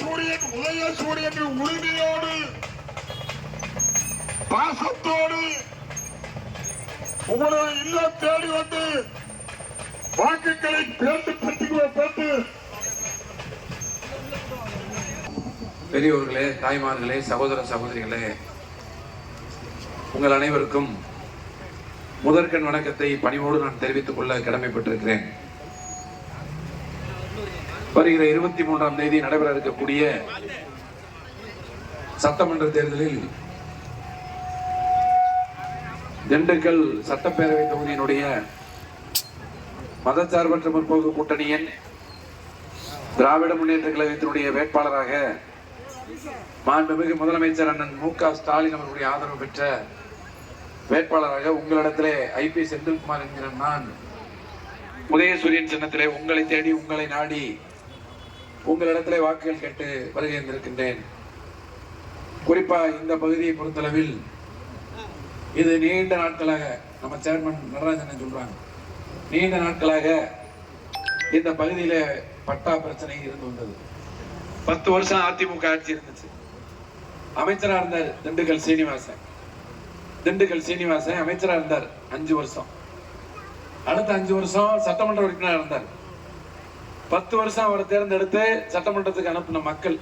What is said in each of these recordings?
சூரியன் உதய சூரியன் உரிமையோடு பாசத்தோடு உங்களுடைய இல்லம் தேடி வந்து வாக்குகளை பெற்று பெரியோர்களே, தாய்மார்களே, சகோதர சகோதரிகளே, உங்கள் அனைவருக்கும் முதற்கண் வணக்கத்தை பணிவோடு நான் தெரிவித்துக் கொள்ள கடமைப்பட்டிருக்கிறேன். வருகிற 23ஆம் தேதி நடைபெற இருக்கக்கூடிய சட்டமன்ற தேர்தலில் திண்டுக்கல் சட்டப்பேரவை தொகுதியினுடைய மதச்சார்பற்ற முற்போக்கு கூட்டணியின் திராவிட முன்னேற்ற கழகத்தினுடைய வேட்பாளராக மாண்புமிகு முதலமைச்சர் அண்ணன் மு.க. ஸ்டாலின் அவர்களுடைய ஆதரவு பெற்ற வேட்பாளராக உங்களிடத்திலே ஐ.பி. செந்தில்குமார் என்கிற நான் உதயசூரியன் சின்னத்திலே உங்களை தேடி உங்களை நாடி உங்களிடத்திலே வாக்குகள் கேட்டு வருகை இருக்கின்றேன். குறிப்பா இந்த பகுதியை பொறுத்தளவில் இது நீண்ட நாட்களாக நம்ம சேர்மன் நடராஜன் சொல்றாங்க, நீண்ட நாட்களாக இந்த பகுதியில பட்டா பிரச்சனை இருந்து வந்தது. 10 வருஷம் அதிமுக ஆட்சி இருந்துச்சு. அமைச்சரா இருந்தார் திண்டுக்கல் சீனிவாசன் அமைச்சரா இருந்தார் 5 வருஷம். அடுத்த 5 வருஷம் சட்டமன்ற உறுப்பினராக இருந்தார். 10 வருஷம் அவரை தேர்ந்தெடுத்து சட்டமன்றத்துக்கு அனுப்பின மக்கள்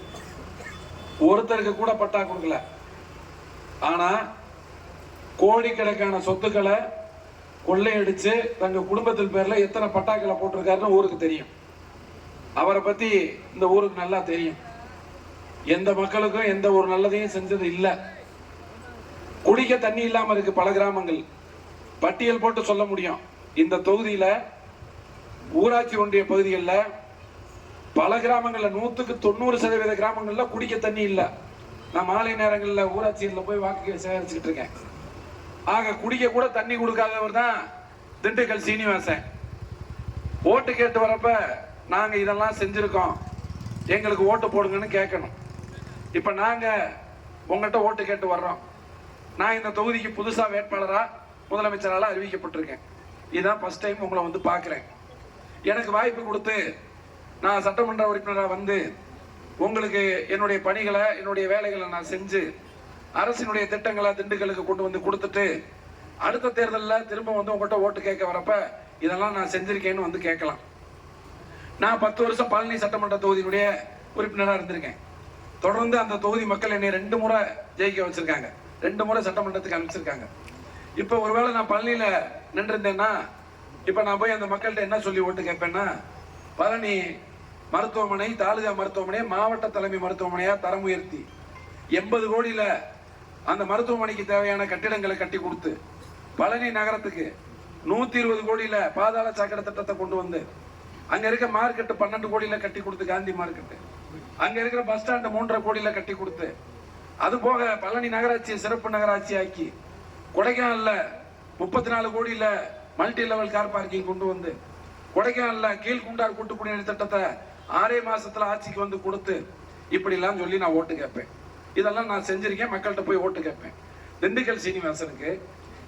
ஒருத்தருக்கு கூட பட்டா கொடுக்கல. ஆனா கோடிக்கணக்கான சொத்துக்களை கொள்ளையடிச்சு தங்க குடும்பத்தில் பேர்ல எத்தனை பட்டாக்களை போட்டிருக்காருன்னு ஊருக்கு தெரியும். அவரை பத்தி இந்த ஊருக்கு நல்லா தெரியும். எந்த மக்களுக்கும் எந்த ஒரு நல்லதையும் செஞ்சது இல்ல. குடிக்க தண்ணி இல்லாம இருக்கு பல கிராமங்கள். பட்டியல் போட்டு சொல்ல முடியும். இந்த தொகுதியில ஊராட்சி ஒன்றிய பகுதிகளில் பல கிராமங்கள்ல 100% கிராமங்கள்ல குடிக்க தண்ணி இல்ல. நான் மாலை நேரங்களில் ஊராட்சிகளில் போய் வாக்கு சேகரிச்சுக்கிட்டு இருக்கேன். ஆக குடிக்க கூட தண்ணி கொடுக்காதவர் தான் திண்டுக்கல் சீனிவாசன். ஓட்டு கேட்டு வரப்ப நாங்க இதெல்லாம் செஞ்சிருக்கோம், எங்களுக்கு ஓட்டு போடுங்கன்னு கேட்கணும். இப்ப நாங்க உங்கள்கிட்ட ஓட்டு கேட்டு வர்றோம். நான் இந்த தொகுதிக்கு புதுசா வேட்பாளரா முதலமைச்சரால அறிவிக்கப்பட்டிருக்கேன். இதுதான் ஃபர்ஸ்ட் டைம் உங்களை வந்து பார்க்கிறேன். எனக்கு வாய்ப்பு கொடுத்து நான் சட்டமன்ற உறுப்பினராக வந்து உங்களுக்கு என்னுடைய பணிகளை என்னுடைய வேலைகளை நான் செஞ்சு அரசினுடைய திட்டங்களை திண்டுக்கலுக்கு கொண்டு வந்து கொடுத்துட்டு அடுத்த தேர்தலில் திரும்ப வந்து உங்கள்கிட்ட ஓட்டு கேட்க வரப்ப இதெல்லாம் நான் செஞ்சிருக்கேன்னு வந்து கேட்கலாம். நான் 10 வருஷம் பழனி சட்டமன்ற தொகுதியினுடைய உறுப்பினராக இருந்திருக்கேன். தொடர்ந்து அந்த தொகுதி மக்கள் என்னை 2 முறை ஜெயிக்க வச்சிருக்காங்க, 2 முறை சட்டமன்றத்துக்கு அனுப்பிச்சிருக்காங்க. இப்போ ஒருவேளை நான் பழனியில நின்றிருந்தேன்னா இப்ப நான் போய் அந்த மக்கள்கிட்ட என்ன சொல்லி ஓட்டு கேட்பேன்னா, பழனி மருத்துவமனை தாலுகா மருத்துவமனையை மாவட்ட தலைமை மருத்துவமனையா தரம் உயர்த்தி 80 கோடியில அந்த மருத்துவமனைக்கு தேவையான கட்டிடங்களை கட்டி கொடுத்து, பழனி நகரத்துக்கு 120 கோடியில பாதாள சாக்கடை திட்டத்தை கொண்டு வந்து, அங்க இருக்க மார்க்கெட்டு 12 கோடியில கட்டி கொடுத்து, காந்தி மார்க்கெட்டு, அங்க இருக்கிற பஸ் ஸ்டாண்ட் 3.5 கோடியில கட்டி கொடுத்து, அது போக பழனி நகராட்சியை சிறப்பு நகராட்சி ஆக்கி, கொடைக்கானல்ல 34 கோடியில மல்டி லெவல் கார் பார்க்கிங் கொண்டு வந்து, கொடைக்கானல்ல கீழ்குண்டார் கூட்டு குடிநீர் திட்டத்தை 6 மாசத்துல ஆட்சிக்கு வந்து கொடுத்து, இப்படி எல்லாம் சொல்லி நான் ஓட்டு கேட்பேன். இதெல்லாம் நான் செஞ்சிருக்கேன். மக்கள்கிட்ட போய் ஓட்டு கேட்பேன். திண்டுக்கல் சீனிவாசனுக்கு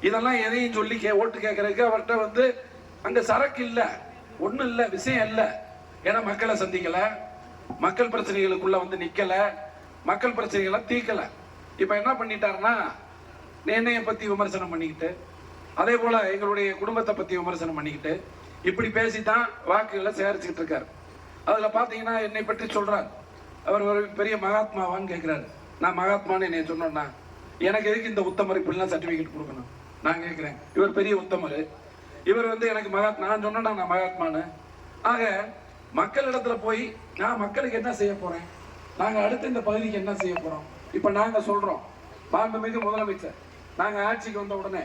இதெல்லாம் எதையும் சொல்லி ஓட்டு கேட்கறதுக்கு அவர்கிட்ட வந்து அங்க சரக்கு இல்ல, ஒண்ணும் இல்ல, விஷயம் இல்ல. ஏன்னா மக்களை சந்திக்கல, மக்கள் பிரச்சனைகளுக்குள்ள வந்து நிக்கல, மக்கள் பிரச்சனைகளை தீர்க்கல. இப்ப என்ன பண்ணிட்டாருன்னா, என்னைய பத்தி விமர்சனம் பண்ணிக்கிட்டு, அதே போல எங்களுடைய குடும்பத்தை பத்தி விமர்சனம் பண்ணிக்கிட்டு இப்படி பேசித்தான் வாக்குகளை சேகரிச்சுக்கிட்டு இருக்காரு. அதுல பாத்தீங்கன்னா என்னை பற்றி சொல்றாரு, அவர் ஒரு பெரிய மகாத்மாவான்னு கேட்கிறாரு. நான் மகாத்மான்னு என்னை சொன்னோன்னா எனக்கு எதுக்கு இந்த உத்தமர் இப்படிலாம் சர்டிபிகேட் கொடுக்கணும் நான் கேட்கிறேன். இவர் பெரிய உத்தமர், இவர் வந்து எனக்கு நான் சொன்னா நான் மகாத்மான்னு. ஆக மக்களிடத்துல போய் நான் மக்களுக்கு என்ன செய்ய போறேன், நாங்க அடுத்து இந்த பகுதிக்கு என்ன செய்ய போறோம். இப்ப நாங்க சொல்றோம், மாண்புமிகு முதலமைச்சர் நாங்க ஆட்சிக்கு வந்த உடனே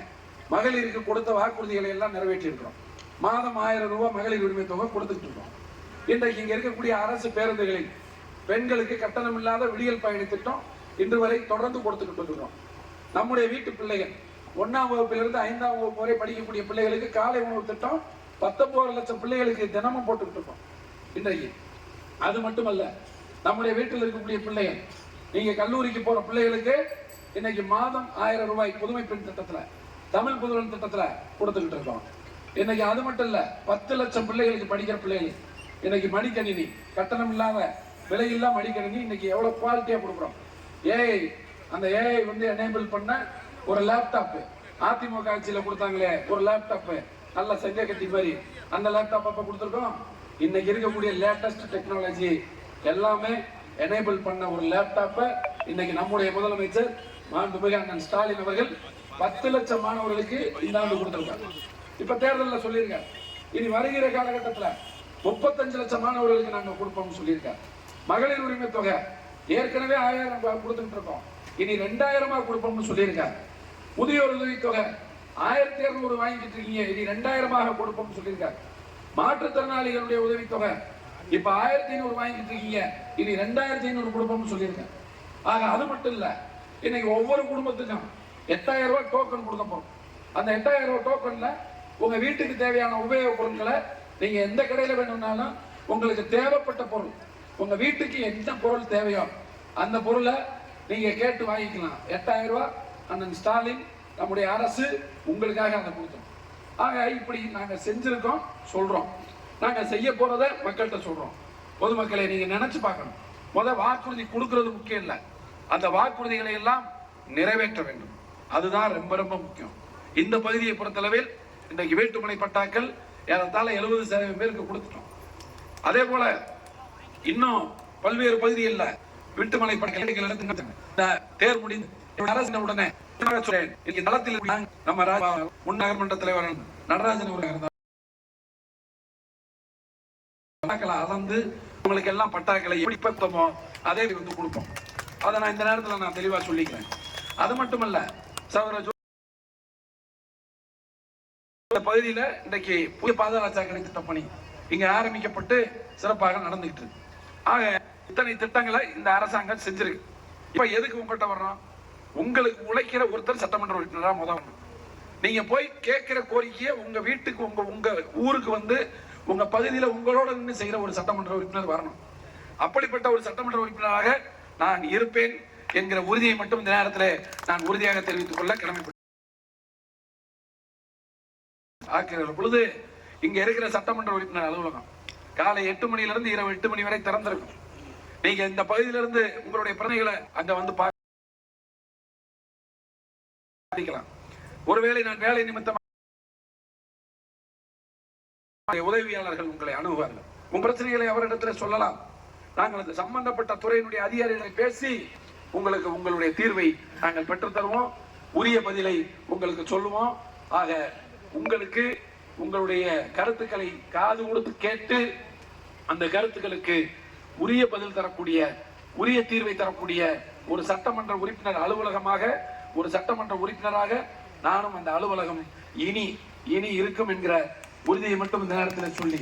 மகளிருக்கு கொடுத்த வாக்குறுதிகளை எல்லாம் நிறைவேற்றி இருக்கிறோம். மாதம் 1000 ரூபாய் மகளிர் உரிமை தொகை கொடுத்துட்டு இருக்கோம். இன்றைக்கு இங்க இருக்கக்கூடிய அரசு பேருந்துகளில் பெண்களுக்கு கட்டணம் இல்லாத விடியல் பயணி திட்டம் இன்று வரை தொடர்ந்து கொடுத்துக்கிட்டு இருக்கிறோம். நம்முடைய வீட்டு பிள்ளைகள் 1ஆம் வகுப்பிலிருந்து 5ஆம் வகுப்பு வரை படிக்கக்கூடிய பிள்ளைகளுக்கு காலை உணவு திட்டம் 19 லட்சம் பிள்ளைகளுக்கு தினமும் போட்டுக்கிட்டு இருக்கோம் இன்றைக்கு. அது மட்டுமல்ல, நம்முடைய வீட்டில் இருக்கக்கூடிய பிள்ளைகள், நீங்க கல்லூரிக்கு போற பிள்ளைகளுக்கு இன்னைக்கு மாதம் 1000 ரூபாய் புதுமை பெண் திட்டத்துல, தமிழ் புதுவன் திட்டத்துல கொடுத்துக்கிட்டு இருக்கோம். இன்னைக்கு அது மட்டும் இல்ல, 10 லட்சம் பிள்ளைகளுக்கு படிக்கிற பிள்ளைகள் இன்னைக்கு மடிக்கணினி கட்டணம் இல்லாத விலையில்லா மடிக்கணினி இன்னைக்கு எவ்வளவு குவாலிட்டியா கொடுக்குறோம். ஏஐ, அந்த ஏஐ வந்து எனேபிள் பண்ண ஒரு லேப்டாப் அதிமுக ஆட்சியில கொடுத்தாங்களே ஒரு லேப்டாப், நல்ல செங்க கட்டி மாதிரி அந்த லேப்டாப் அப்ப கொடுத்துருக்கோம். இன்னைக்கு இருக்கக்கூடிய லேட்டஸ்ட் டெக்னாலஜி எல்லாமே எனேபிள் பண்ண ஒரு லேப்டாப்பை இன்னைக்கு நம்முடைய முதலமைச்சர் மாண்புமிகு அண்ணன் ஸ்டாலின் அவர்கள் 10 லட்சம் மாணவர்களுக்கு இந்த ஆண்டு கொடுத்திருக்காங்க. இப்ப தேர்தலில் சொல்லியிருக்காங்க, இனி வருகிற காலகட்டத்தில் 35 லட்சம் மாணவர்களுக்கு நாங்க கொடுப்போம் சொல்லியிருக்காங்க. மகளிர் உரிமை தொகை ஏற்கனவே 1000 கொடுத்துட்டு இருக்கோம், இனி 2000 கொடுப்போம்னு சொல்லியிருக்காங்க. முதியோர் உதவி தொகை 1200 வாங்கிட்டு இருக்கீங்க, இனி 2000 கொடுப்போம்னு சொல்லியிருக்காங்க. மாற்றுத்திறனாளிகளுடைய உதவித்தொகை இப்ப 1500 வாங்கிட்டு இருக்கீங்க, இனி 2500 கொடுப்போம்னு சொல்லியிருக்காங்க. ஆக அது மட்டும் இல்ல, இன்னைக்கு ஒவ்வொரு குடும்பத்துக்கும் 8000 ரூபாய் டோக்கன் கொடுக்க போறோம். அந்த 8000 ரூபாய் டோக்கன்ல உங்க வீட்டுக்கு தேவையான உபயோக பொருட்களை நீங்க எந்த கடையில வேணும்னாலும் உங்களுக்கு தேவைப்பட்ட பொருள், உங்க வீட்டுக்கு எந்த பொருள் தேவையோ அந்த பொருளை நீங்க கேட்டு வாங்கிக்கலாம். 8000 ரூபாய் அண்ணன் ஸ்டாலின் நம்முடைய அரசு உங்களுக்காக அதை கொடுத்தோம். ஆக இப்படி நாங்க செஞ்சிருக்கோம், சொல்றோம். நாங்க செய்ய போறத மக்கள்கிட்ட சொல்றோம். பொதுமக்களை நீங்க நினைச்சு பார்க்கணும். வாக்குறுதி கொடுக்கிறது முக்கியம் இல்ல, அந்த வாக்குறுதிகளை எல்லாம் நிறைவேற்ற வேண்டும். அதுதான் ரொம்ப ரொம்ப முக்கியம். இந்த பகுதியை பொறுத்தளவில் இன்றைக்கு வீட்டுமனை பட்டாக்கள் ஏறத்தாழ 70% பேருக்கு கொடுத்துட்டோம். அதே போல இன்னும் பல்வேறு பகுதிகளில் வீட்டுமனை பட்டாக்கள் தேர் முடிந்து அரசு உடனே நலத்தில் நம்ம முன்னகர்மன்ற தலைவர் நடராஜன் அளந்து உங்களுக்கு எல்லாம் பட்டாக்களை எப்படி பத்தமோ அதே வந்து கொடுப்போம். அதை நான் இந்த நேரத்தில் நான் தெளிவா சொல்லிக்கிறேன். அது மட்டுமல்ல, இந்த பகுதியில் இன்றைக்கு புதிய பாதாள சாக்கடை திட்ட பணி இங்க ஆரம்பிக்கப்பட்டு சிறப்பாக நடந்துகிட்டு இருக்கு. ஆக இத்தனை திட்டங்களை இந்த அரசாங்கம் செஞ்சிருக்கு. இப்ப எதுக்கு உங்கள்கிட்ட வர்றோம்? உங்களுக்கு உழைக்கிற ஒருத்தர் சட்டமன்ற உறுப்பினரா முதல் நீங்க போய் கேட்கிற கோரிக்கையை உங்க வீட்டுக்கு உங்க ஊருக்கு வந்து உங்க பகுதியில உங்களோட நின்று செய்யற ஒரு சட்டமன்ற உறுப்பினர் வரணும். அப்படிப்பட்ட ஒரு சட்டமன்ற உறுப்பினராக நான் இருப்பேன் என்கிற உறுதியை மட்டும் இந்த நேரத்தில் நான் உறுதியாக தெரிவித்துக் கொள்ள கடமைப்பட்டேன். ஆக்கிற பொழுது இங்க இருக்கிற சட்டமன்ற உறுப்பினர் அலுவலகம் காலை 8 மணியிலிருந்து இரவு 8 மணி வரை திறந்திருக்கும். நீங்க இந்த பகுதியிலிருந்து உங்களுடைய பிரச்சனைகளை அங்க வந்து ஒருவேளை நான் வேலை நிமித்தமாக உதவியாளர்கள் உங்களை அணுகுவார்கள். உங்க பிரச்சனைகளை அவரிடத்தில் சொல்லலாம். நாங்கள் சம்பந்தப்பட்ட துறையினுடைய அதிகாரிகளை பேசி உங்களுக்கு உங்களுடைய தீர்வை நாங்கள் பெற்றுத் தருவோம். உரிய பதிலை உங்களுக்கு சொல்லுவோம். ஆக உங்களுக்கு உங்களுடைய கருத்துக்களை காது கொடுத்து கேட்டு அந்த கருத்துக்களுக்கு உரிய பதில் தரக்கூடிய, உரிய தீர்வை தரக்கூடிய ஒரு சட்டமன்ற உறுப்பினர் அலுவலகமாக, ஒரு சட்டமன்ற உறுப்பினராக நானும் அந்த அலுவலகம் இனி இருக்கும் என்கிற உறுதியை மட்டும் இந்த நேரத்தில் சொல்லி,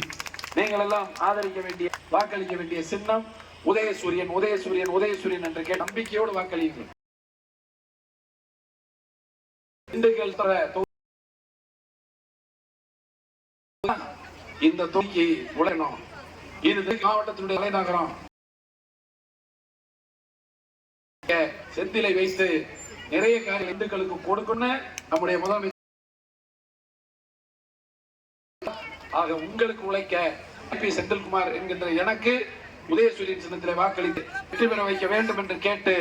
நீங்கள் எல்லாம் ஆதரிக்க வேண்டிய, வாக்களிக்க வேண்டிய சின்னம் உதயசூரியன், உதயசூரியன், உதயசூரியன் என்று கேட்டு நம்பிக்கையோடு வாக்களியுங்கள். திண்டுக்கல் இந்த தொகுதிக்கு உழைக்கணும். இது மாவட்டத்தினுடைய தலைநகரம். செந்திலை வைத்து நிறைய காரியம் இந்துக்களுக்கு கொடுக்கணும் நம்முடைய முதலமைச்சர். ஆக உங்களுக்கு உழைக்க செந்தில்குமார் என்கின்ற எனக்கு உதயசூரியன் சின்னத்திலே வாக்களித்து வெற்றி பெற வைக்க வேண்டும் என்று கேட்டு